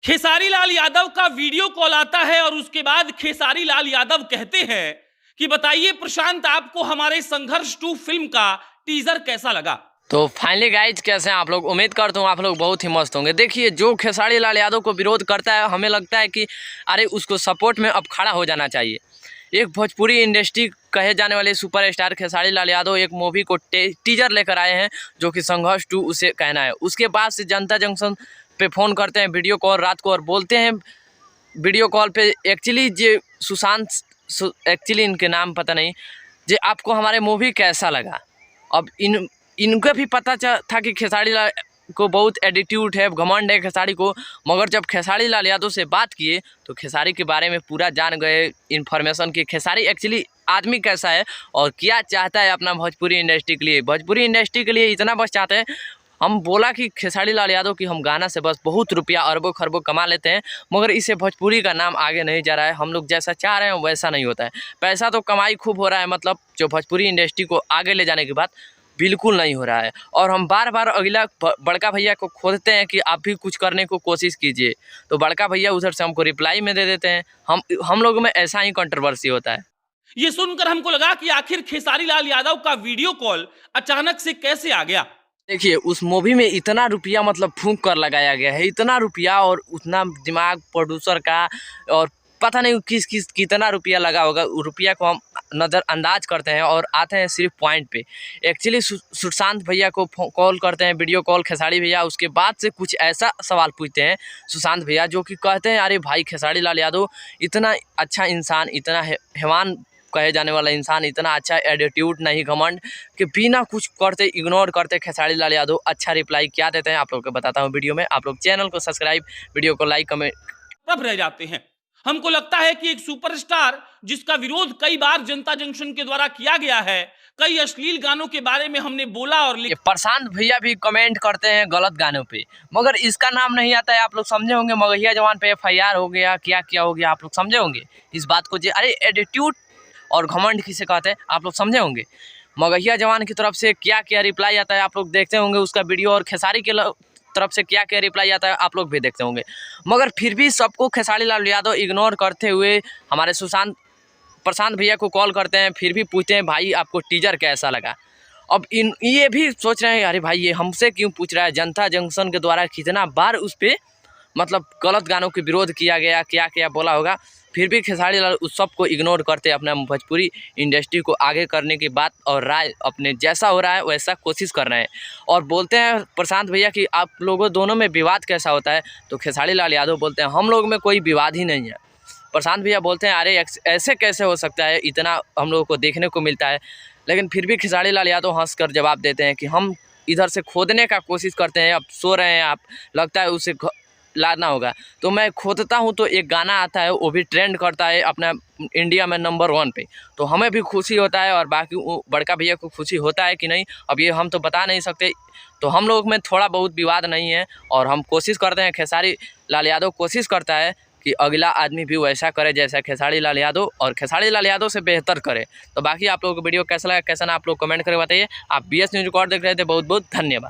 खेसारी लाल यादव का video call आता है और उसके बाद खेसारी लाल यादव कहते हैं कि बताइए प्रशांत, आपको हमारे संघर्ष 2 फिल्म का टीजर कैसा लगा। तो फाइनली गाइज, कैसे हैं आप लोग? उम्मीद करता हूँ आप लोग बहुत ही मस्त होंगे। देखिए, जो खेसारी लाल यादव को विरोध करता है, हमें लगता है कि अरे उसको सपोर्ट में अब खड़ा हो जाना चाहिए। एक भोजपुरी इंडस्ट्री कहे जाने वाले सुपरस्टार खेसारी लाल यादव एक मूवी को टीजर लेकर आए हैं, जो कि संघर्ष 2 उसे कहना है। उसके बाद से जनता जंक्शन पे फ़ोन करते हैं वीडियो कॉल रात को और बोलते हैं वीडियो कॉल पे एक्चुअली जे सुशांत एक्चुअली इनके नाम पता नहीं, जे आपको हमारे मूवी कैसा लगा। अब इनको भी पता था कि खेसारी लाल को बहुत एटीट्यूड है, घमंड है खेसारी को, मगर जब खेसारी लाल यादव से बात किए तो खेसारी के बारे में पूरा जान गए इन्फॉर्मेशन कि खेसारी एक्चुअली आदमी कैसा है और क्या चाहता है अपना भोजपुरी इंडस्ट्री के लिए। भोजपुरी इंडस्ट्री के लिए इतना बस चाहते हैं। हम बोला कि खेसारी लाल यादव की हम गाना से बस बहुत रुपया अरबों खरबों कमा लेते हैं, मगर इससे भोजपुरी का नाम आगे नहीं जा रहा है। हम लोग जैसा चाह रहे हैं वैसा नहीं होता है। पैसा तो कमाई खूब हो रहा है, मतलब जो भोजपुरी इंडस्ट्री को आगे ले जाने की बात बिल्कुल नहीं हो रहा है। और हम बार बार अगला बड़का भैया को खोदते हैं कि आप भी कुछ करने को कोशिश कीजिए, तो बड़का भैया उधर से हमको रिप्लाई में दे देते हैं। हम लोग में ऐसा ही कंट्रोवर्सी होता है। ये सुनकर हमको लगा कि आखिर खेसारी लाल यादव का वीडियो कॉल अचानक से कैसे आ गया। देखिए, उस मूवी में इतना रुपया मतलब फूंक कर लगाया गया है, इतना रुपया और उतना दिमाग प्रोड्यूसर का, और पता नहीं कितना रुपया लगा होगा। रुपया को हम नज़रअंदाज करते हैं और आते हैं सिर्फ पॉइंट पे। एक्चुअली सुशांत भैया को कॉल करते हैं वीडियो कॉल खेसारी भैया, उसके बाद से कुछ ऐसा सवाल पूछते हैं सुशांत भैया, जो कि कहते हैं अरे भाई खेसारी लाल यादव इतना अच्छा इंसान, इतना हैवान कहे जाने वाला इंसान, इतना अच्छा एटीट्यूड नहीं, घमंड कि बिना कुछ करते इग्नोर करते खेसारी लाल यादव अच्छा रिप्लाई क्या देते हैं आप लोग को बताता हूँ वीडियो में। आप लोग चैनल को सब्सक्राइब, वीडियो को लाइक, कमेंट तब रह जाते हैं। हमको लगता है कि एक सुपरस्टार जिसका विरोध कई बार जनता जंक्शन के द्वारा किया गया है, कई अश्लील गानों के बारे में हमने बोला और प्रशांत भैया भी कमेंट करते हैं गलत गानों पे, मगर इसका नाम नहीं आता है। आप लोग समझे होंगे मगहिया जवान पे FIR हो गया, क्या क्या हो गया, आप लोग समझे होंगे इस बात को। अरे एटीट्यूड और घमंड किसे कहते हैं आप लोग समझे होंगे। मगहिया जवान की तरफ से क्या क्या रिप्लाई आता है आप लोग देखते होंगे उसका वीडियो, और खेसारी के तरफ से क्या क्या रिप्लाई आता है आप लोग भी देखते होंगे। मगर फिर भी सबको खेसारी लाल यादव इग्नोर करते हुए हमारे प्रशांत भैया को कॉल करते हैं, फिर भी पूछते हैं भाई आपको टीजर कैसा लगा। अब ये भी सोच रहे हैं अरे भाई ये हमसे क्यों पूछ रहा है। जनता जंक्शन के द्वारा कितना बार उस पर मतलब गलत गानों के विरोध किया गया, क्या क्या बोला होगा, फिर भी खेसारी लाल उस सब को इग्नोर करते अपना भोजपुरी इंडस्ट्री को आगे करने की बात और राय अपने जैसा हो रहा है वैसा कोशिश कर रहे हैं। और बोलते हैं प्रशांत भैया कि आप लोगों दोनों में विवाद कैसा होता है, तो खेसारी लाल यादव बोलते हैं हम लोग में कोई विवाद ही नहीं है। प्रशांत भैया बोलते हैं अरे ऐसे कैसे हो सकता है, इतना हम लोगों को देखने को मिलता है। लेकिन फिर भी खेसारी लाल यादव हंस कर जवाब देते हैं कि हम इधर से खोदने का कोशिश करते हैं। अब सो रहे हैं आप, लगता है उसे लाना होगा, तो मैं खोदता हूं तो एक गाना आता है, वो भी ट्रेंड करता है अपना इंडिया में नंबर 1 पे, तो हमें भी खुशी होता है और बाकी बड़का भैया को खुशी होता है कि नहीं, अब ये हम तो बता नहीं सकते। तो हम लोग में थोड़ा बहुत विवाद नहीं है और हम कोशिश करते हैं, खेसारी लाल यादव कोशिश करता है कि अगला आदमी भी वैसा करे जैसा खेसारी लाल यादव, और खेसारी लाल यादव से बेहतर करे। तो बाकी आप लोगों को वीडियो कैसा लगा कैसा ना आप लोग कमेंट करके बताइए। आप BS न्यूज़ रिकॉर्ड देख रहे थे, बहुत बहुत धन्यवाद।